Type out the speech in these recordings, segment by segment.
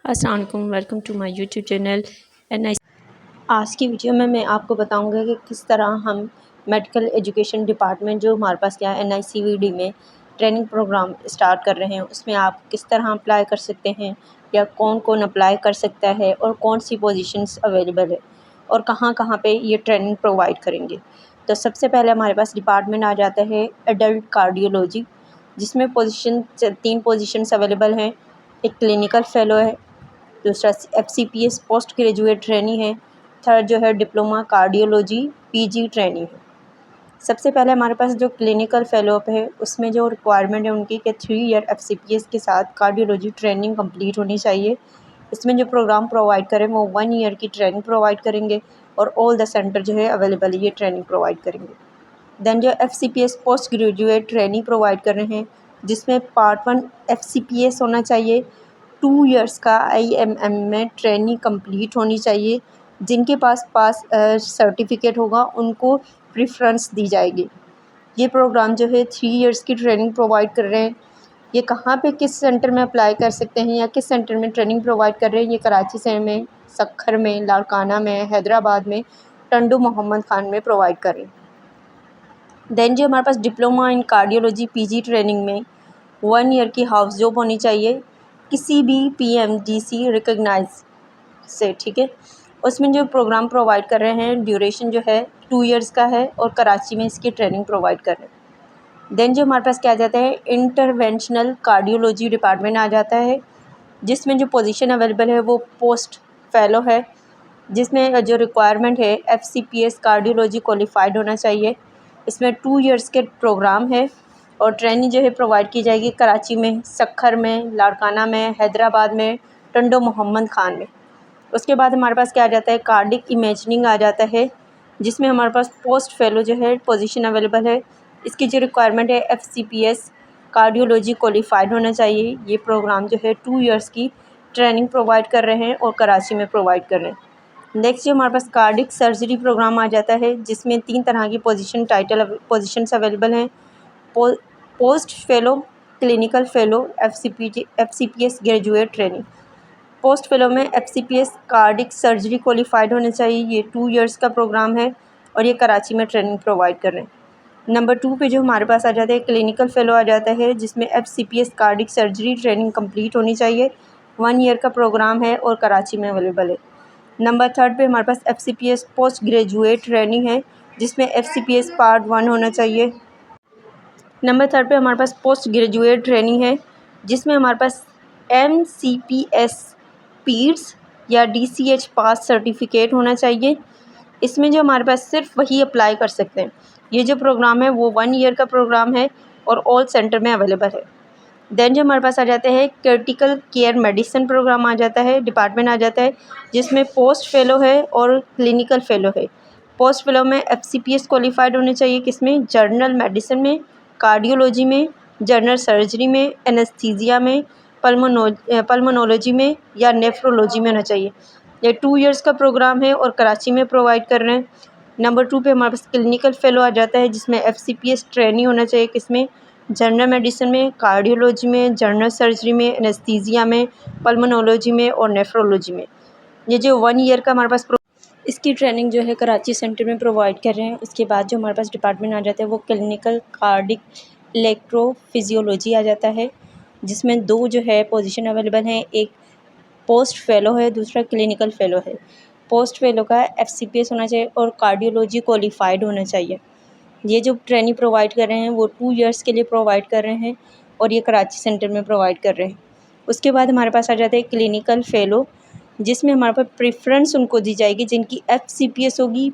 अस्सलाम वालेकुम, welcome to my YouTube channel N I. आज की वीडियो में मैं आपको बताऊंगा कि किस तरह हम मेडिकल एजुकेशन डिपार्टमेंट जो हमारे पास क्या NICVD में ट्रेनिंग प्रोग्राम स्टार्ट कर रहे हैं, उसमें आप किस तरह अप्लाई कर सकते हैं या कौन कौन अप्लाई कर सकता है और कौन सी पोजीशंस अवेलेबल है और कहाँ कहाँ पे ये ट्रेनिंग प्रोवाइड करेंगे। तो सबसे पहले हमारे पास डिपार्टमेंट आ जाता है एडल्ट कार्डियोलॉजी, जिसमें तीन पोजीशंस अवेलेबल हैं। एक क्लिनिकल फेलो है, दूसरा FCPS पोस्ट ग्रेजुएट ट्रेनी है, थर्ड जो है डिप्लोमा कार्डियोलॉजी PG ट्रेनी है। सबसे पहले हमारे पास जो क्लिनिकल फेलोअप है, उसमें जो रिक्वायरमेंट है उनकी कि 3 ईयर FCPS के साथ कार्डियोलॉजी ट्रेनिंग कंप्लीट होनी चाहिए। इसमें जो प्रोग्राम प्रोवाइड करें वो 1 ईयर की ट्रेनिंग प्रोवाइड करेंगे और ऑल द सेंटर जो है अवेलेबल ये ट्रेनिंग प्रोवाइड करेंगे। दैन जो FCPS post graduate training provide कर रहे हैं, जिसमें पार्ट 1 FCPS होना चाहिए, 2 ईयर्स का IMM में ट्रेनिंग कंप्लीट होनी चाहिए। जिनके पास सर्टिफिकेट होगा उनको प्रेफरेंस दी जाएगी। ये प्रोग्राम जो है 3 ईयर्स की ट्रेनिंग प्रोवाइड कर रहे हैं। ये कहाँ पे किस सेंटर में अप्लाई कर सकते हैं या किस सेंटर में ट्रेनिंग प्रोवाइड कर रहे हैं, ये कराची से में, सक्खर में, लाड़काना में, हैदराबाद में, टंडू मोहम्मद खान में प्रोवाइड कर रहे हैं। दैन जो हमारे पास diploma in cardiology PG training में 1 ईयर की हाउस जॉब होनी चाहिए किसी भी PMDC रिकग्नाइज से, ठीक है। उसमें जो प्रोग्राम प्रोवाइड कर रहे हैं ड्यूरेशन जो है 2 ईयर्स का है और कराची में इसकी ट्रेनिंग प्रोवाइड कर रहे हैं। देन जो हमारे पास क्या आ जाता है इंटरवेंशनल कार्डियोलॉजी डिपार्टमेंट आ जाता है, जिसमें जो पोजीशन अवेलेबल है वो पोस्ट फेलो है, जिसमें जो रिक्वायरमेंट है FCPS कार्डियोलॉजी क्वालिफाइड होना चाहिए। इसमें 2 ईयर्स के प्रोग्राम है और ट्रेनिंग जो है प्रोवाइड की जाएगी कराची में, सक्खर में, लाड़काना में, हैदराबाद में, टंडो मोहम्मद खान में। उसके बाद हमारे पास क्या आ जाता है कार्डिक इमेजिनिंग आ जाता है, जिसमें हमारे पास पोस्ट फेलो जो है पोजीशन अवेलेबल है। इसकी जो रिक्वायरमेंट है FCPS कार्डियोलॉजी क्वालिफाइड होना चाहिए। ये प्रोग्राम जो है 2 ईयर्स की ट्रेनिंग प्रोवाइड कर रहे हैं और कराची में प्रोवाइड कर रहे हैं। नेक्स्ट जो हमारे पास कार्डिक सर्जरी प्रोग्राम आ जाता है, जिसमें 3 तरह की पोजीशंस अवेलेबल हैं। Post fellow, clinical fellow, FCPS graduate training. Post fellow में FCPS कार्डिक सर्जरी क्वालिफाइड होना चाहिए। ये 2 ईयर्स का प्रोग्राम है और ये कराची में ट्रेनिंग प्रोवाइड कर रहे हैं। नंबर 2 पे जो हमारे पास आ जाता है क्लिनिकल फेलो आ जाता है, जिसमें FCPS cardiac surgery training complete होनी चाहिए। 1 ईयर का प्रोग्राम है और कराची में अवेलेबल है। नंबर 3 पे हमारे पास FCPS पोस्ट ग्रेजुएट ट्रेनिंग है, जिसमें FCPS पार्ट 1 होना चाहिए। नंबर 3 पे हमारे पास पोस्ट ग्रेजुएट ट्रेनिंग है, जिसमें हमारे पास MCPS पीड्स या DCH पास सर्टिफिकेट होना चाहिए। इसमें जो हमारे पास सिर्फ वही अप्लाई कर सकते हैं। ये जो प्रोग्राम है वो 1 ईयर का प्रोग्राम है और ऑल सेंटर में अवेलेबल है। देन जो हमारे पास आ जाते हैं क्रिटिकल केयर मेडिसिन प्रोग्राम आ जाता है, डिपार्टमेंट आ जाता है, जिसमें पोस्ट फेलो है और क्लिनिकल फेलो है। पोस्ट फेलो में FCPS क्वालिफाइड होने चाहिए, किसमें, जर्नल मेडिसिन में, कार्डियोलॉजी में, जनरल सर्जरी में, एनेस्थीसिया में, पल्मोनोलॉजी में या नेफ्रोलॉजी में होना चाहिए। ये 2 ईयर्स का प्रोग्राम है और कराची में प्रोवाइड कर रहे हैं। नंबर 2 पे हमारे पास क्लिनिकल फेलो आ जाता है, जिसमें FCPS ट्रेनी होना चाहिए, किसमें, जनरल मेडिसिन में, कार्डियोलॉजी में, जनरल सर्जरी में, एनेस्थीसिया में, पल्मोनोलॉजी में और नेफ्रोलॉजी में। ये जो 1 ईयर का हमारे पास इसकी ट्रेनिंग जो है कराची सेंटर में प्रोवाइड कर रहे हैं। उसके बाद जो हमारे पास डिपार्टमेंट आ जाता है वो क्लिनिकल कार्डिक इलेक्ट्रोफिजियोलॉजी आ जाता है, जिसमें 2 जो है पोजीशन अवेलेबल हैं। एक पोस्ट फेलो है, दूसरा क्लिनिकल फेलो है। पोस्ट फेलो का FCPS होना चाहिए और कार्डियोलॉजी क्वालिफाइड होना चाहिए। ये जो ट्रेनिंग प्रोवाइड कर रहे हैं वो 2 ईयर्स के लिए प्रोवाइड कर रहे हैं और ये कराची सेंटर में प्रोवाइड कर रहे हैं। उसके बाद हमारे पास आ जाता है क्लिनिकल फेलो, जिसमें हमारे पास प्रेफरेंस उनको दी जाएगी जिनकी FCPS होगी,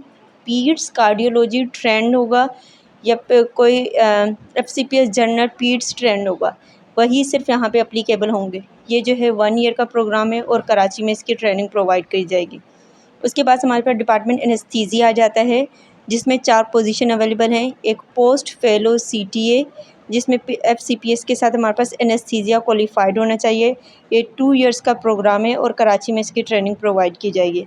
पीड्स कार्डियोलॉजी ट्रेंड होगा या कोई FCPS जनरल पीड्स ट्रेंड होगा, वही सिर्फ यहाँ पे अप्लीकेबल होंगे। ये जो है 1 ईयर का प्रोग्राम है और कराची में इसकी ट्रेनिंग प्रोवाइड की जाएगी। उसके बाद हमारे पास डिपार्टमेंट एनेस्थीसिया आ जाता है, जिसमें 4 पोजीशन अवेलेबल हैं। एक पोस्ट फेलो CTA, जिसमें FCPS के साथ हमारे पास एनेस्थीसिया क्वालिफाइड होना चाहिए। ये 2 ईयर्स का प्रोग्राम है और कराची में इसकी ट्रेनिंग प्रोवाइड की जाएगी।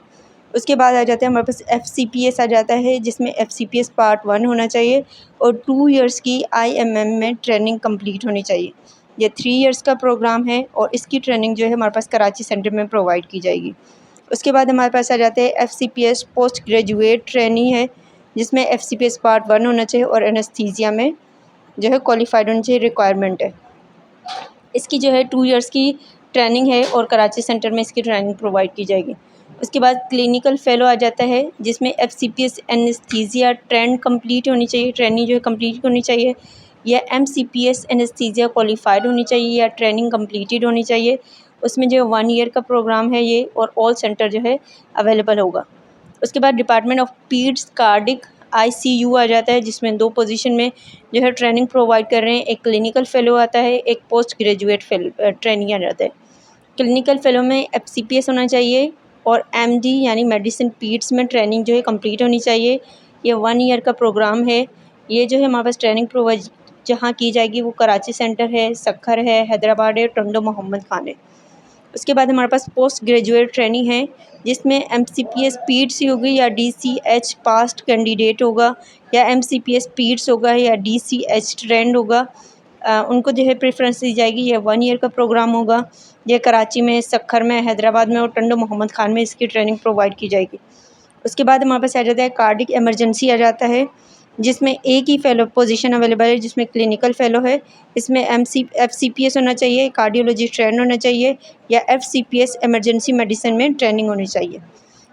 उसके बाद आ जाता है हमारे पास FCPS आ जाता है, जिसमें FCPS पार्ट 1 होना चाहिए और 2 ईयर्स की IMM में ट्रेनिंग कंप्लीट होनी चाहिए। ये 3 इयर्स का प्रोग्राम है और इसकी ट्रेनिंग जो है हमारे पास कराची सेंटर में प्रोवाइड की जाएगी। उसके बाद हमारे पास आ जाते हैं FCPS पोस्ट ग्रेजुएट ट्रेनिंग है, जिसमें FCPS पार्ट 1 होना चाहिए और एनेस्थीसिया में जो है क्वालिफाइड होना चाहिए, रिक्वायरमेंट है। इसकी जो है 2 इयर्स की ट्रेनिंग है और कराची सेंटर में इसकी ट्रेनिंग प्रोवाइड की जाएगी। उसके बाद क्लिनिकल फ़ेलो आ जाता है, जिसमें FCPS एनेस्थीसिया ट्रेंड कंप्लीट होनी चाहिए, ट्रेनिंग जो है कंप्लीट होनी चाहिए, या MCPS एनेस्थीसिया क्वालिफाइड होनी चाहिए या ट्रेनिंग कंप्लीटेड होनी चाहिए। उसमें जो 1 ईयर का प्रोग्राम है ये, और ऑल सेंटर जो है अवेलेबल होगा। उसके बाद डिपार्टमेंट ऑफ पीड्स कार्डिक ICU आ जाता है, जिसमें 2 पोजीशन में जो है ट्रेनिंग प्रोवाइड कर रहे हैं। एक क्लिनिकल फ़ेलो आता है, एक पोस्ट ग्रेजुएट ट्रेनिंग आ जाता है। क्लिनिकल फ़ेलो में FCPS होना चाहिए और MD यानी मेडिसिन पीड्स में ट्रेनिंग जो है कंप्लीट होनी चाहिए। ये 1 ईयर का प्रोग्राम है। ये जो है हमारे पास ट्रेनिंग प्रोवाइड जहाँ की जाएगी वो कराची सेंटर है, सक्खर है, हैदराबाद है, टंडो मोहम्मद खान है। उसके बाद हमारे पास पोस्ट ग्रेजुएट ट्रेनिंग है, जिसमें MCPS पीड्स होगी या DCH पास्ट कैंडिडेट होगा, या MCPS पीड्स होगा या DCH ट्रेंड होगा। उनको जो है प्रेफरेंस दी जाएगी। ये 1 ईयर का प्रोग्राम होगा। ये कराची में, सक्खर में, हैदराबाद में और टंडो मोहम्मद खान में इसकी ट्रेनिंग प्रोवाइड की जाएगी। उसके बाद हमारे पास आ जाता है कार्डिक इमरजेंसी आ जाता है, जिसमें एक ही फ़ेलो पोजीशन अवेलेबल है, जिसमें क्लिनिकल फ़ेलो है। इसमें FCPS होना चाहिए, कार्डियोलॉजी ट्रेंड होना चाहिए, या FCPS इमरजेंसी मेडिसिन में ट्रेनिंग होनी चाहिए।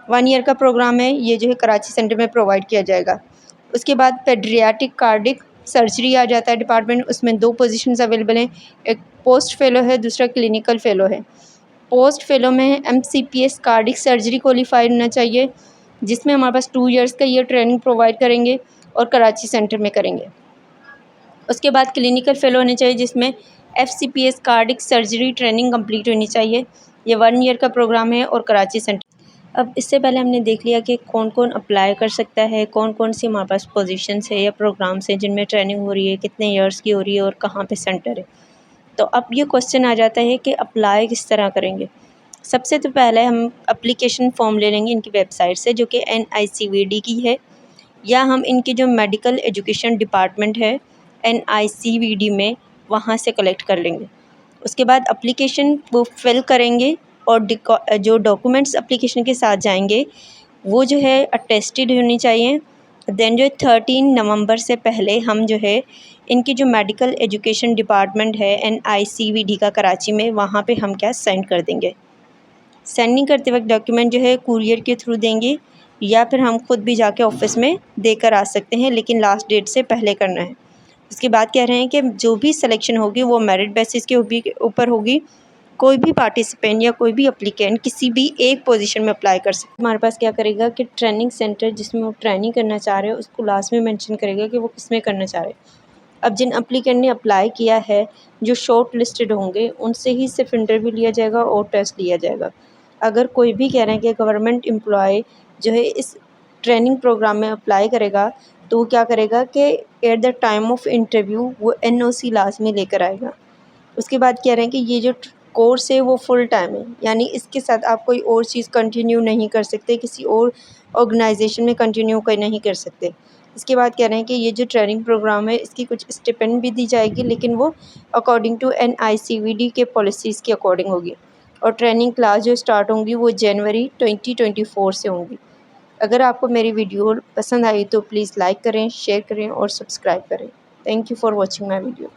1 ईयर का प्रोग्राम है, ये जो है कराची सेंटर में प्रोवाइड किया जाएगा। उसके बाद पेडियाट्रिक कार्डिक सर्जरी आ जाता है डिपार्टमेंट, उसमें 2 पोजीशंस अवेलेबल हैं, एक पोस्ट फ़ेलो है, दूसरा क्लिनिकल फ़ेलो है। पोस्ट फ़ेलो में MCPS कार्डिक सर्जरी क्वालिफाइड होना चाहिए, जिसमें हमारे पास 2 इयर्स का ये ट्रेनिंग प्रोवाइड करेंगे और कराची सेंटर में करेंगे। उसके बाद क्लिनिकल फ़ेलो होने चाहिए, जिसमें FCPS cardiac surgery training complete होनी चाहिए। ये 1 ईयर का प्रोग्राम है और कराची सेंटर। अब इससे पहले हमने देख लिया कि कौन कौन अप्लाई कर सकता है, कौन कौन सी हमारे पास पोजीशंस है या प्रोग्राम्स हैं जिनमें ट्रेनिंग हो रही है, कितने ईयर्स की हो रही है और कहाँ पे सेंटर है। तो अब ये क्वेश्चन आ जाता है कि अप्लाई किस तरह करेंगे। सबसे तो पहले हम एप्लीकेशन फ़ॉर्म ले लेंगे इनकी वेबसाइट से, जो कि NICVD की है, या हम इनकी जो मेडिकल एजुकेशन डिपार्टमेंट है NICVD में, वहाँ से कलेक्ट कर लेंगे। उसके बाद एप्लीकेशन वो फिल करेंगे और जो डॉक्यूमेंट्स एप्लीकेशन के साथ जाएंगे वो जो है अटेस्टेड होनी चाहिए। देन जो 13 नवंबर से पहले हम जो है इनकी जो मेडिकल एजुकेशन डिपार्टमेंट है NICVD का कराची में, वहाँ पे हम क्या सेंड कर देंगे। सेंडिंग करते वक्त डॉक्यूमेंट जो है कुरियर के थ्रू देंगे, या फिर हम खुद भी जाके ऑफिस में देकर आ सकते हैं, लेकिन लास्ट डेट से पहले करना है। उसके बाद कह रहे हैं कि जो भी सिलेक्शन होगी वो मेरिट बेसिस के ऊपर होगी। कोई भी पार्टिसिपेंट या कोई भी एप्लीकेंट किसी भी एक पोजीशन में अप्लाई कर सकते। हमारे पास क्या करेगा कि ट्रेनिंग सेंटर जिसमें वो ट्रेनिंग करना चाह रहे हो उसको लास्ट में मेंशन करेगा कि वो किस में करना चाह रहे हैं। अब जिन एप्लीकेंट ने अप्लाई किया है, जो शॉर्ट लिस्टेड होंगे, उनसे ही सिर्फ इंटरव्यू लिया जाएगा और टेस्ट लिया जाएगा। अगर कोई भी कह रहे हैं कि गवर्नमेंट एम्प्लॉय जो है इस ट्रेनिंग प्रोग्राम में अप्लाई करेगा, तो वो क्या करेगा कि at the time of interview वो NOC लाजमी लेकर आएगा। उसके बाद कह रहे हैं कि ये जो कोर्स है वो फुल टाइम है, यानी इसके साथ आप कोई और चीज़ कंटिन्यू नहीं कर सकते, किसी और ऑर्गेनाइजेशन में कंटिन्यू नहीं कर सकते। इसके बाद कह रहे हैं कि ये जो ट्रेनिंग प्रोग्राम है इसकी कुछ स्टिपेंड भी दी जाएगी, लेकिन वो अकॉर्डिंग टू NICVD के पॉलिसीज़ के अकॉर्डिंग होगी, और ट्रेनिंग क्लास जो स्टार्ट होंगी वो जनवरी 2024 से होंगी। अगर आपको मेरी वीडियो पसंद आई तो प्लीज़ लाइक करें, शेयर करें और सब्सक्राइब करें। Thank you for watching my video.